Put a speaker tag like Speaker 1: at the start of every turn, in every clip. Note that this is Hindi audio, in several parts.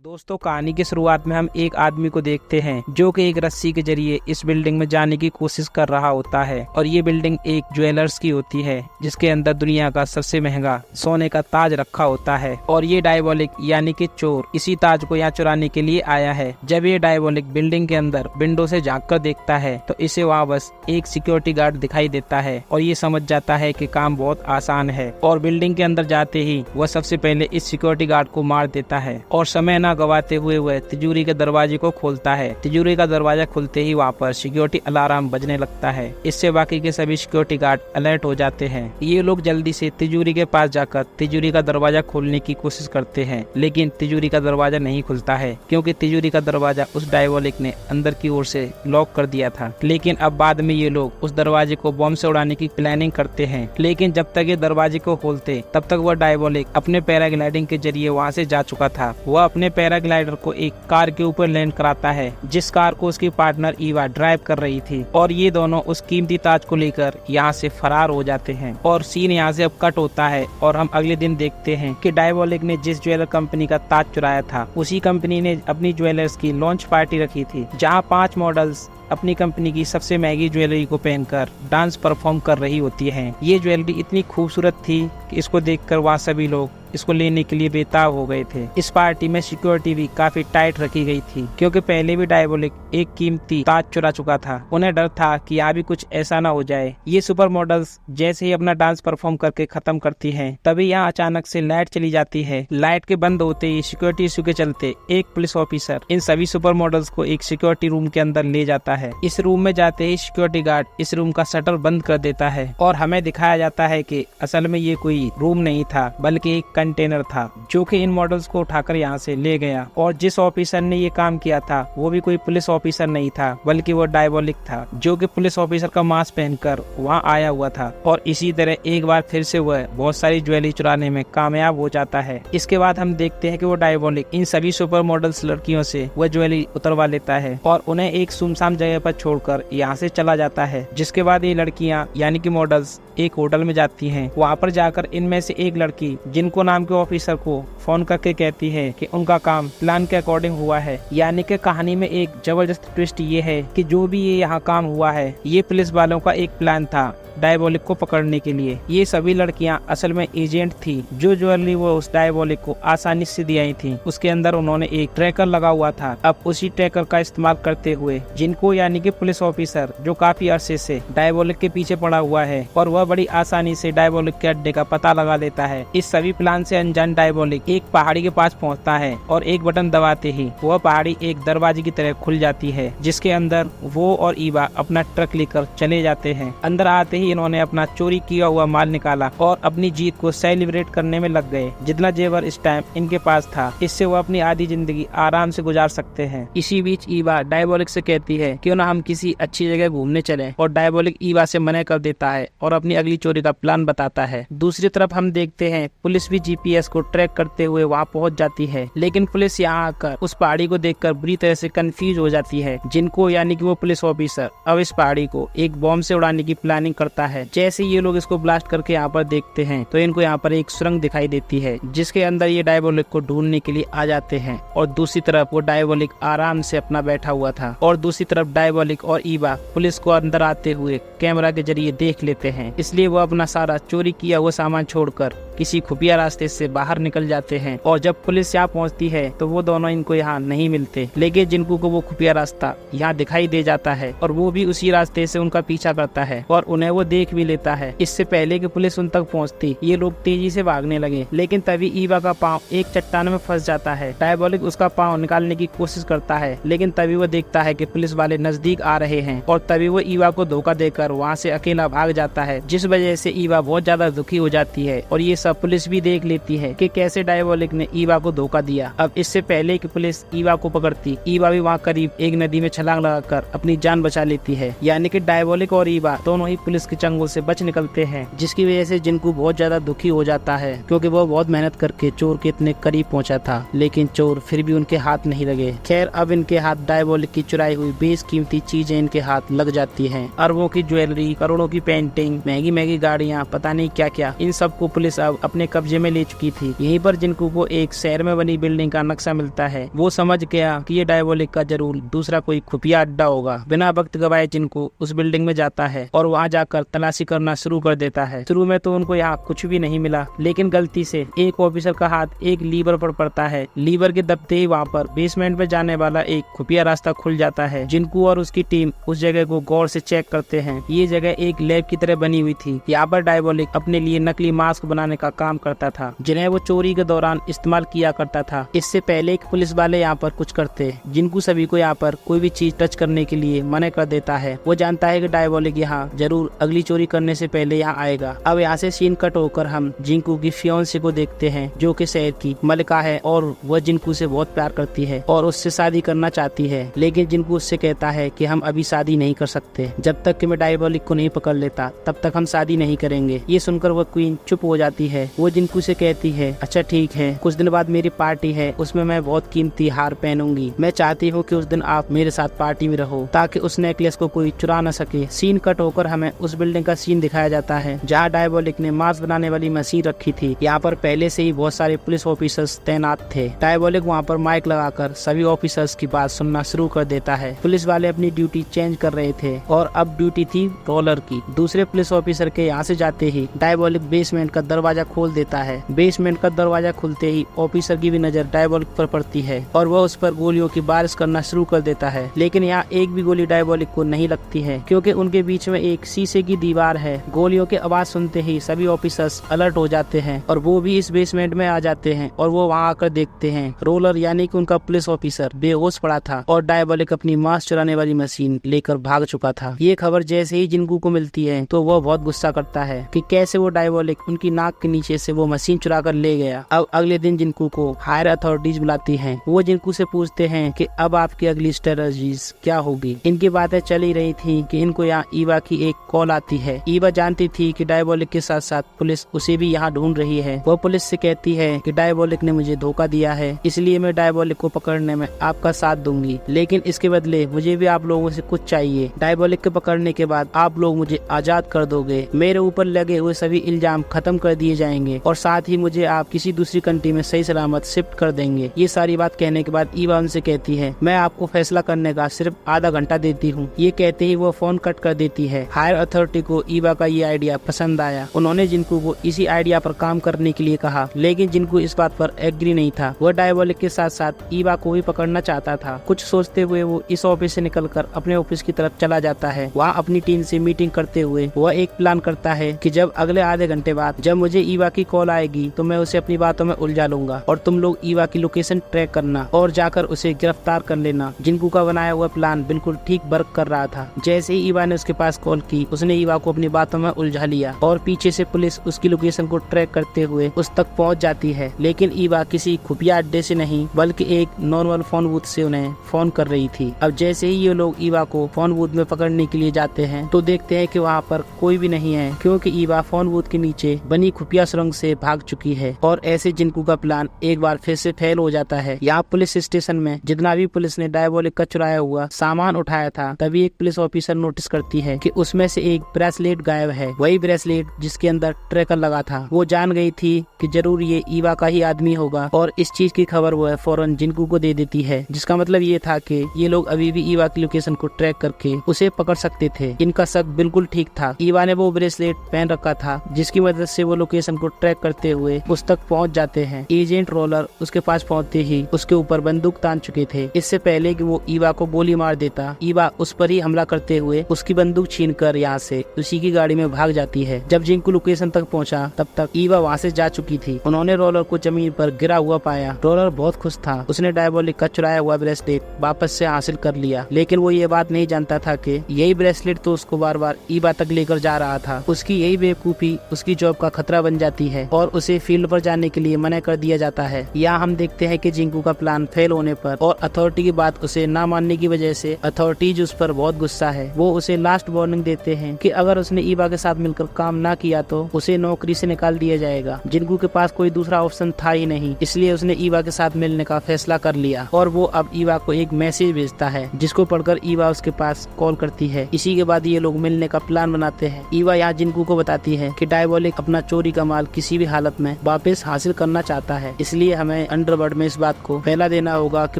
Speaker 1: दोस्तों, कहानी की शुरुआत में हम एक आदमी को देखते हैं जो कि एक रस्सी के जरिए इस बिल्डिंग में जाने की कोशिश कर रहा होता है। और ये बिल्डिंग एक ज्वेलर्स की होती है जिसके अंदर दुनिया का सबसे महंगा सोने का ताज रखा होता है। और ये डायबोलिक यानी कि चोर इसी ताज को यहाँ चुराने के लिए आया है। जब ये डायबोलिक बिल्डिंग के अंदर विंडो से झांक कर देखता है तो इसे वहाँ बस एक सिक्योरिटी गार्ड दिखाई देता है और ये समझ जाता है कि काम बहुत आसान है। और बिल्डिंग के अंदर जाते ही वह सबसे पहले इस सिक्योरिटी गार्ड को मार देता है और समय न गवाते हुए वह तिजोरी के दरवाजे को खोलता है। तिजोरी का दरवाजा खुलते ही वहाँ पर सिक्योरिटी अलार्म बजने लगता है। इससे बाकी के सभी सिक्योरिटी गार्ड अलर्ट हो जाते हैं। ये लोग जल्दी से तिजोरी के पास जाकर तिजोरी का दरवाजा खोलने की कोशिश करते हैं, लेकिन तिजोरी का दरवाजा नहीं खुलता है क्योंकि तिजोरी का दरवाजा उस डायबोलिक ने अंदर की ओर से लॉक कर दिया था। लेकिन अब बाद में ये लोग उस दरवाजे को बॉम्ब से उड़ाने की प्लानिंग करते हैं। लेकिन जब तक ये दरवाजे को खोलते तब तक वह डायबोलिक अपने पैराग्लाइडिंग के जरिए वहाँ से जा चुका था। वह अपने पैराग्लाइडर को एक कार के ऊपर लैंड कराता है जिस कार को उसकी पार्टनर ईवा ड्राइव कर रही थी। और ये दोनों उस कीमती ताज को लेकर यहाँ से फरार हो जाते हैं। और सीन यहाँ से अब कट होता है और हम अगले दिन देखते हैं कि डायबोलिक ने जिस ज्वेलर कंपनी का ताज चुराया था उसी कंपनी ने अपनी ज्वेलर्स की लॉन्च पार्टी रखी थी जहाँ 5 मॉडल्स अपनी कंपनी की सबसे महंगी ज्वेलरी को पहनकर डांस परफॉर्म कर रही होती हैं। ये ज्वेलरी इतनी खूबसूरत थी कि इसको देखकर वहाँ सभी लोग इसको लेने के लिए बेताब हो गए थे। इस पार्टी में सिक्योरिटी भी काफी टाइट रखी गई थी क्योंकि पहले भी डायबोलिक एक कीमती ताज चुरा चुका था। उन्हें डर था कि यहाँ भी कुछ ऐसा ना हो जाए। ये सुपर मॉडल्स जैसे ही अपना डांस परफॉर्म करके खत्म करती हैं, तभी यहाँ अचानक से लाइट चली जाती है। लाइट के बंद होते ही सिक्योरिटी इशू के चलते एक पुलिस ऑफिसर इन सभी सुपर मॉडल्स को एक सिक्योरिटी रूम के अंदर ले जाता है। इस रूम में जाते ही सिक्योरिटी गार्ड इस रूम का शटर बंद कर देता है और हमें दिखाया जाता है कि असल में ये कोई रूम नहीं था बल्कि एक कंटेनर था जो कि इन मॉडल्स को उठाकर यहाँ से ले गया। और जिस ऑफिसर ने ये काम किया था वो भी कोई पुलिस ऑफिसर नहीं था बल्कि वो डायबोलिक था जो कि पुलिस ऑफिसर का मास्क पहनकर वहाँ आया हुआ था। और इसी तरह एक बार फिर से वह बहुत सारी ज्वेलरी चुराने में कामयाब हो जाता है। इसके बाद हम देखते हैं कि वो डायबोलिक इन सभी सुपर मॉडल्स लड़कियों से वह ज्वेलरी उतरवा लेता है और उन्हें एक सुनसान जगह पर छोड़कर यहाँ से चला जाता है। जिसके बाद ये लड़कियाँ यानी कि मॉडल्स एक होटल में जाती हैं। वहाँ पर जाकर इनमें से एक लड़की जिनको नाम के ऑफिसर को फोन करके कहती है कि उनका काम प्लान के अकॉर्डिंग हुआ है। यानी कि कहानी में एक जबरदस्त ट्विस्ट ये है कि जो भी ये यहाँ काम हुआ है ये पुलिस वालों का एक प्लान था डायबोलिक को पकड़ने के लिए। ये सभी लड़कियां असल में एजेंट थी। जो ज्वेलरी वो उस डायबोलिक को आसानी से दी आई थी उसके अंदर उन्होंने एक ट्रैकर लगा हुआ था। अब उसी ट्रैकर का इस्तेमाल करते हुए जिनको यानी कि पुलिस ऑफिसर जो काफी अरसे से डायबोलिक के पीछे पड़ा हुआ है और वह बड़ी आसानी से डायबोलिक के अड्डे का पता लगा लेता है। इस सभी प्लान से अनजान डायबोलिक एक पहाड़ी के पास पहुँचता है और एक बटन दबाते ही वह पहाड़ी एक दरवाजे की तरह खुल जाती है जिसके अंदर वो और ईवा अपना ट्रक लेकर चले जाते हैं। अंदर आते ही इन्होंने अपना चोरी किया हुआ माल निकाला और अपनी जीत को सेलिब्रेट करने में लग गए। जितना जेवर इस टाइम इनके पास था इससे वो अपनी आधी जिंदगी आराम से गुजार सकते हैं। इसी बीच ईवा डायबोलिक से कहती है क्यों ना हम किसी अच्छी जगह घूमने चलें और डायबोलिक ईवा से मना कर देता है और अपनी अगली चोरी का प्लान बताता है। दूसरी तरफ हम देखते हैं पुलिस भी जीपीएस को ट्रैक करते हुए वहाँ पहुँच जाती है, लेकिन पुलिस यहाँ आकर उस पहाड़ी को देखकर बुरी तरह से कंफ्यूज हो जाती है। जिनको यानी कि वो पुलिस ऑफिसर अब इस पहाड़ी को एक बॉम्ब से उड़ाने की प्लानिंग करता है। जैसे ये लोग इसको ब्लास्ट करके यहाँ पर देखते हैं तो इनको यहाँ पर एक सुरंग दिखाई देती है जिसके अंदर ये डायबोलिक को ढूंढने के लिए आ जाते हैं। और दूसरी तरफ वो डायबोलिक आराम से अपना बैठा हुआ था और दूसरी तरफ डायबोलिक और ईवा पुलिस को अंदर आते हुए कैमरा के जरिए देख लेते हैं। इसलिए वो अपना सारा चोरी किया हुआ सामान छोड़कर किसी खुफिया रास्ते से बाहर निकल जाते हैं। और जब पुलिस यहाँ पहुँचती है तो वो दोनों इनको यहाँ नहीं मिलते, लेकिन जिनको को वो खुफिया रास्ता यहाँ दिखाई दे जाता है और वो भी उसी रास्ते से उनका पीछा करता है और उन्हें वो देख भी लेता है। इससे पहले कि पुलिस उन तक पहुँचती ये लोग तेजी से भागने लगे, लेकिन तभी ईवा का पाँव एक चट्टान में फंस जाता है। डायबोलिक उसका पाँव निकालने की कोशिश करता है, लेकिन तभी वो देखता है कि पुलिस वाले नजदीक आ रहे हैं और तभी वो ईवा को धोखा देकर वहाँ से अकेला भाग जाता है, जिस वजह से ईवा बहुत ज्यादा दुखी हो जाती है। और ये सब पुलिस भी देख लेती है कि कैसे डायबोलिक ने ईवा को धोखा दिया। अब इससे पहले कि पुलिस ईवा को पकड़ती, ईवा भी वहाँ करीब एक नदी में छलांग लगाकर अपनी जान बचा लेती है। यानी कि डायबोलिक और ईवा दोनों ही पुलिस के चंगुल से बच निकलते हैं, जिसकी वजह से जिनको बहुत ज्यादा दुखी हो जाता है क्योंकि वो बहुत मेहनत करके चोर के इतने करीब पहुंचा था, लेकिन चोर फिर भी उनके हाथ नहीं लगे। खैर अब इनके हाथ डायबोलिक की चुराई हुई बेशकीमती चीजें इनके हाथ लग जाती हैं। अरबों की ज्वेलरी, करोड़ों की पेंटिंग, महंगी महंगी गाड़ियाँ, पता नहीं क्या क्या, इन सबको पुलिस अब सब अपने कब्जे में ले चुकी थी। यहीं पर जिनको को एक शहर में बनी बिल्डिंग का नक्शा मिलता है। वो समझ गया कि ये डायबोलिक का जरूर दूसरा कोई खुफिया अड्डा होगा। बिना वक्त गवाए जिनको उस बिल्डिंग में जाता है और वहाँ जाकर तलाशी करना शुरू कर देता है। शुरू में तो उनको यहाँ कुछ भी नहीं मिला, लेकिन गलती से एक ऑफिसर का हाथ एक लीवर पर पड़ता है। लीवर के दबते ही वहाँ पर बेसमेंट में जाने वाला एक खुफिया रास्ता खुल जाता है। जिनको और उसकी टीम उस जगह को गौर से चेक करते हैं। ये जगह एक लैब की तरह बनी हुई थी। यहाँ पर डायबोलिक अपने लिए नकली मास्क बनाने का काम करता था, जिन्हें वो चोरी के दौरान इस्तेमाल किया करता था। इससे पहले एक पुलिस वाले यहाँ पर कुछ करते, जिनको सभी को यहाँ पर कोई भी चीज टच करने के लिए मना कर देता है। वो जानता है कि डायबोलिक यहाँ जरूर अगली चोरी करने से पहले यहाँ आएगा। अब यहाँ से सीन कट होकर हम जिंकू की फियोंसे को देखते हैं, जो कि शहर की मलिका है और वह जिंकू से बहुत प्यार करती है और उससे शादी करना चाहती है। लेकिन जिंकू उससे कहता है कि हम अभी शादी नहीं कर सकते, जब तक कि मैं डायबोलिक को नहीं पकड़ लेता तब तक हम शादी नहीं करेंगे। ये सुनकर वह क्वीन चुप हो जाती है। वो जिंकू से कहती है, अच्छा ठीक है, कुछ दिन बाद मेरी पार्टी है, उसमें मैं बहुत कीमती हार पहनूंगी। मैं चाहती हूँ कि उस दिन आप मेरे साथ पार्टी में रहो ताकि उस नेकलेस को कोई चुरा न सके। सीन कट होकर हमें उस बिल्डिंग का सीन दिखाया जाता है जहाँ डायबोलिक ने मास्क बनाने वाली मशीन रखी थी। यहाँ पर पहले से ही बहुत सारे पुलिस ऑफिसर्स तैनात थे। डायबोलिक वहाँ पर माइक लगाकर सभी ऑफिसर्स की बात सुनना शुरू कर देता है। पुलिस वाले अपनी ड्यूटी चेंज कर रहे थे और अब ड्यूटी थी रोलर की। दूसरे पुलिस ऑफिसर के यहाँ से जाते ही डायबोलिक बेसमेंट का दरवाजा खोल देता है। बेसमेंट का दरवाजा खुलते ही ऑफिसर की भी नजर डायबोलिक पर पड़ती है और वह उस पर गोलियों की बारिश करना शुरू कर देता है। लेकिन यहाँ एक भी गोली डायबोलिक को नहीं लगती है, क्योंकि उनके बीच में एक शीशे की दीवार है। गोलियों की आवाज सुनते ही सभी ऑफिसर्स अलर्ट हो जाते हैं और वो भी इस बेसमेंट में आ जाते हैं और वो वहाँ आकर देखते हैं रोलर यानी कि उनका पुलिस ऑफिसर बेहोश पड़ा था और डायबोलिक अपनी मास्क चुराने वाली मशीन लेकर भाग चुका था। ये खबर जैसे ही जिंकू को मिलती है तो वो बहुत गुस्सा करता है कि कैसे वो डायबोलिक उनकी नाक के नीचे से वो मशीन चुरा कर ले गया। अब अगले दिन जिंकू को हायर अथॉरिटीज बुलाती हैं। वो जिंकू से पूछते हैं कि अब आपकी अगली स्ट्रेटजीज क्या होगी। इनकी बातें चल ही रही थी कि इनको यहाँ ईवा की एक कॉल आती है। ईवा जानती थी कि डायबोलिक के साथ साथ पुलिस उसे भी यहाँ ढूंढ रही है। वो पुलिस से कहती है कि डायबोलिक ने मुझे धोखा दिया है, इसलिए मैं डायबोलिक को पकड़ने में आपका साथ दूंगी, लेकिन इसके बदले मुझे भी आप लोगों से कुछ चाहिए। डायबोलिक के पकड़ने के बाद आप लोग मुझे आजाद कर दोगे, मेरे ऊपर लगे हुए सभी इल्जाम खत्म कर दिए जाएंगे और साथ ही मुझे आप किसी दूसरी कंट्री में सही सलामत शिफ्ट कर देंगे। ये सारी बात कहने के बाद ईवा उनसे कहती है, मैं आपको फैसला करने का सिर्फ आधा घंटा देती हूँ। ये कहते ही वो फोन कट कर देती है। हायर अथॉरिटी को ईवा का ये आइडिया पसंद आया। उन्होंने जिनको को इसी आइडिया पर काम करने के लिए कहा, लेकिन जिनको इस बात पर एग्री नहीं था। वह डायबोलिक के साथ साथ ईवा को भी पकड़ना चाहता था। कुछ सोचते हुए वो इस ऑफिस से निकलकर अपने ऑफिस की तरफ चला जाता है। वहाँ अपनी टीम से मीटिंग करते हुए वह एक प्लान करता है कि जब अगले आधे घंटे बाद जब मुझे ईवा की कॉल आएगी तो मैं उसे अपनी बातों में उलझा लूंगा और तुम लोग ईवा की लोकेशन ट्रैक करना और जाकर उसे गिरफ्तार कर लेना। जिनको का बनाया हुआ प्लान बिल्कुल ठीक वर्क कर रहा था। जैसे ही ईवा ने उसके पास कॉल की, उसने ईवा को अपनी बातों में उलझा लिया और पीछे से पुलिस उसकी लोकेशन को ट्रैक करते हुए उस तक पहुंच जाती है। लेकिन ईवा किसी खुफिया अड्डे से नहीं बल्कि एक नॉर्मल फोन बूथ से उन्हें फोन कर रही थी। अब जैसे ही ये लोग ईवा को फोन बूथ में पकड़ने के लिए जाते हैं तो देखते हैं कि वहाँ पर कोई भी नहीं है, क्योंकि ईवा फोन बूथ के नीचे बनी खुफिया सुरंग से भाग चुकी है। और ऐसे जिनको का प्लान एक बार फिर से फेल हो जाता है। यहाँ पुलिस स्टेशन में जितना भी पुलिस ने डायबोलिक का चुराया हुआ सामान उठाया था, तभी एक पुलिस ऑफिसर नोटिस करती है कि उसमें से एक ब्रेसलेट गायब है। वही ब्रेसलेट जिसके अंदर ट्रैकर लगा था। वो जान गई थी कि जरूर ये ईवा का ही आदमी होगा और इस चीज की खबर वो फौरन जिनको को दे देती है, जिसका मतलब ये था कि ये लोग अभी भी ईवा की लोकेशन को ट्रैक करके उसे पकड़ सकते थे। इनका शक बिल्कुल ठीक था। ईवा ने वो ब्रेसलेट पहन रखा था जिसकी मदद से वो लोकेशन को ट्रैक करते हुए उस तक पहुंच जाते हैं। एजेंट रोलर उसके पास पहुंचते ही उसके ऊपर बंदूक तान चुके थे। इससे पहले कि वो ईवा को गोली मार देता, ईवा उस पर ही हमला करते हुए उसकी बंदूक छीनकर यहाँ से उसी की गाड़ी में भाग जाती है। जब जिनको लोकेशन तक पहुंचा तब तक ईवा वहाँ से जा चुकी थी। उन्होंने रोलर को जमीन पर गिरा हुआ पाया। रोलर बहुत खुश था। उसने डायबोलिक का चुराया हुआ ब्रेसलेट वापस से हासिल कर लिया, लेकिन वो ये बात नहीं जानता था कि यही ब्रेसलेट तो उसको बार बार ईवा तक लेकर जा रहा था। उसकी यही बेवकूफी उसकी जॉब का खतरा बन जाती है और उसे फील्ड पर जाने के लिए मना कर दिया जाता है। यहाँ हम देखते हैं कि जिंकू का प्लान फेल होने पर और अथॉरिटी की बात उसे न मानने की वजह से अथॉरिटीज उस पर बहुत गुस्सा है। वो उसे लास्ट वार्निंग देते हैं कि अगर उसने ईवा के साथ मिलकर काम ना किया तो उसे नौकरी से निकाल दिया जाएगा। जिंकू के पास कोई दूसरा ऑप्शन था ही नहीं, इसलिए उसने ईवा के साथ मिलने का फैसला कर लिया और वो अब ईवा को एक मैसेज भेजता है जिसको पढ़कर ईवा उसके पास कॉल करती है। इसी के बाद ये लोग मिलने का प्लान बनाते हैं। ईवा यहाँ जिंकू को बताती है कि डायबोलिक अपना चोरी का
Speaker 2: माल किसी भी हालत में वापस हासिल करना चाहता है। इसलिए हमें अंडरवर्ल्ड में इस बात को फैला देना होगा कि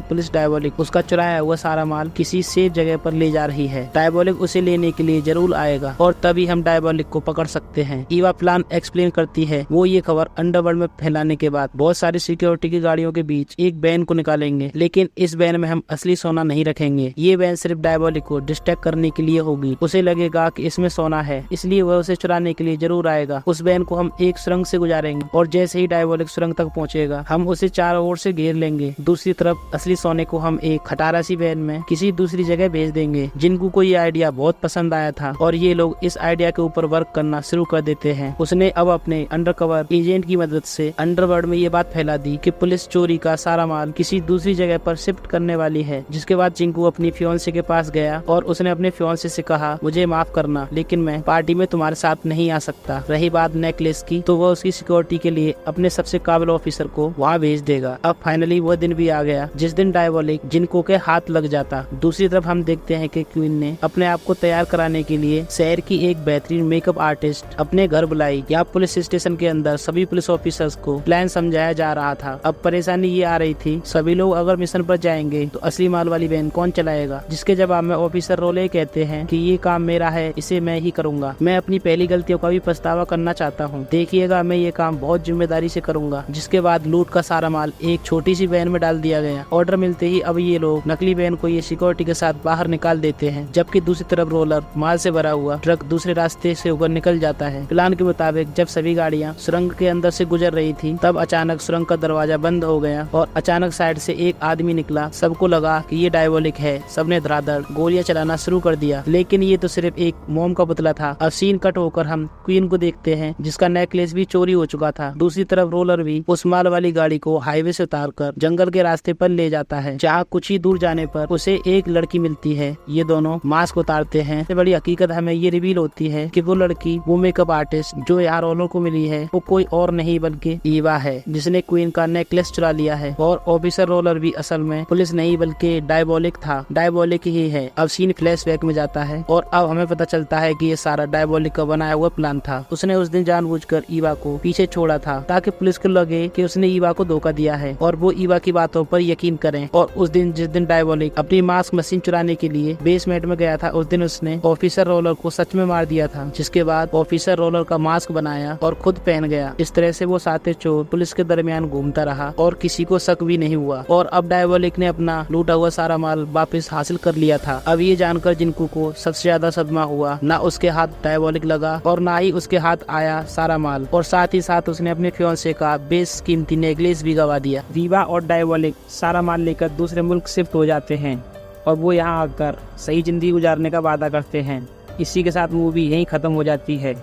Speaker 2: पुलिस डायबोलिक उसका चुराया हुआ सारा माल किसी सेफ जगह पर ले जा रही है। डायबोलिक उसे लेने के लिए जरूर आएगा और तभी हम डायबोलिक को पकड़ सकते हैं। ईवा प्लान एक्सप्लेन करती है। वो ये खबर अंडरवर्ल्ड में फैलाने के बाद बहुत सारी सिक्योरिटी की गाड़ियों के बीच एक वैन को निकालेंगे, लेकिन इस वैन में हम असली सोना नहीं रखेंगे। ये वैन सिर्फ डायबोलिक को डिस्ट्रैक्ट करने के लिए होगी। उसे लगेगा कि इसमें सोना है, इसलिए वह उसे चुराने के लिए जरूर आएगा। उस वैन को हम एक सुरंग से गुजारेंगे और जैसे ही डायबोलिक सुरंग तक पहुंचेगा हम उसे चारों ओर से घेर लेंगे। दूसरी तरफ असली सोने को हम एक खटारा सी वैन में किसी दूसरी जगह भेज देंगे। जिनको को ये आइडिया बहुत पसंद आया था और ये लोग इस आइडिया के ऊपर वर्क करना शुरू कर देते हैं। उसने अब अपने अंडरकवर एजेंट की मदद से अंडरवर्ल्ड में ये बात फैला दी कि पुलिस चोरी का सारा माल किसी दूसरी जगह पर शिफ्ट करने वाली है। जिसके बाद चिंकू अपनी फियांसे के पास गया और उसने अपने फियांसे से कहा, मुझे माफ करना लेकिन मैं पार्टी में तुम्हारे साथ नहीं आ सकता। रही बात नेकलेस की, तो वह उसकी सिक्योरिटी के लिए अपने सबसे काबिल ऑफिसर को वहाँ भेज देगा। अब फाइनली वह दिन भी आ गया जिस दिन डायबोलिक जिनको के हाथ लग जाता। दूसरी तरफ हम देखते हैं कि क्वीन ने अपने आप को तैयार कराने के लिए शहर की एक बेहतरीन मेकअप आर्टिस्ट अपने घर बुलाई। यहाँ पुलिस स्टेशन के अंदर सभी पुलिस ऑफिसर्स को प्लान समझाया जा रहा था। अब परेशानी ये आ रही थी, सभी लोग अगर मिशन पर जाएंगे तो असली माल वाली वैन कौन चलाएगा। जिसके जवाब में ऑफिसर रोले कहते हैं कि ये काम मेरा है, इसे मैं ही करूंगा। मैं अपनी पहली गलतियों का भी पछतावा करना चाहता हूँ। देखिएगा मैं ये काम बहुत जिम्मेदारी से करूंगा। जिसके बाद लूट का सारा माल एक छोटी सी वैन में डाल दिया गया। ऑर्डर मिलते ही अब ये लोग नकली वैन को ये सिक्योरिटी के साथ बाहर निकाल देते हैं, जबकि दूसरी तरफ रोलर माल से भरा हुआ ट्रक दूसरे रास्ते से होकर निकल जाता है। प्लान के मुताबिक जब सभी गाड़ियां सुरंग के अंदर से गुजर रही थी तब अचानक सुरंग का दरवाजा बंद हो गया और अचानक साइड से एक आदमी निकला। सबको लगा कि ये डायबोलिक है। सबने धड़ाधड़ गोलियां चलाना शुरू कर दिया, लेकिन ये तो सिर्फ एक मोम का पुतला था। अब सीन कट होकर हम क्वीन को देखते हैं जिसका नेकलेस भी चोरी हो चुका था। दूसरी तरफ रोलर भी उस माल वाली गाड़ी को हाईवे से उतारकर जंगल के रास्ते पर ले जाता है, जहाँ कुछ ही दूर जाने पर उसे एक लड़की मिलती है। ये दोनों मास्क उतारते हैं। बड़ी हकीकत हमें ये रिवील होती है कि वो लड़की, वो मेकअप आर्टिस्ट जो यहाँ रोलर को मिली है, वो कोई और नहीं बल्कि ईवा है, जिसने क्वीन का नेकलेस चुरा लिया है। और ऑफिसर रोलर भी असल में पुलिस नहीं बल्कि डायबोलिक था। डायबोलिक ही है। अब सीन फ्लैशबैक में जाता है और अब हमें पता चलता है कि ये सारा डायबोलिक का बनाया हुआ प्लान था। उसने उस दिन जानबूझकर ईवा को पीछे छोड़ा था ताकि पुलिस को लगे कि उसने ईवा को धोखा दिया है और वो ईवा की बातों पर यकीन करें। और उस दिन जिस दिन डायबोलिक अपनी मास्क मशीन चुराने के लिए बेसमेंट में गया था, उस दिन उसने ऑफिसर रोलर को सच में मार दिया था। जिसके बाद ऑफिसर रोलर का मास्क बनाया और खुद पहन गया। इस तरह से वो साथी चोर पुलिस के दरमियान घूमता रहा और किसी को शक भी नहीं हुआ। और अब डायबोलिक ने अपना लूटा हुआ सारा माल वापस हासिल कर लिया था। अब ये जानकर जिनको को सबसे ज्यादा सदमा हुआ, ना उसके हाथ डायबोलिक लगा और ना ही उसके हाथ आया सारा माल, और साथ ही साथ उसने अपने फियांसे का बेशकीमती नेकलेस भी गवा दिया।
Speaker 1: वीवा और डायबोलिक सारा माल लेकर दूसरे मुल्क शिफ्ट हो जाते हैं और वो यहाँ आकर सही जिंदगी गुजारने का वादा करते हैं। इसी के साथ मूवी यहीं ख़त्म हो जाती है।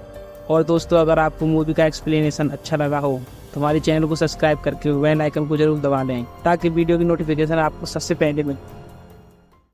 Speaker 1: और दोस्तों, अगर आपको मूवी का एक्सप्लेनेशन अच्छा लगा हो तो हमारे चैनल को सब्सक्राइब करके बेल आइकन को जरूर दबा दें ताकि वीडियो की नोटिफिकेशन आपको सबसे पहले मिले।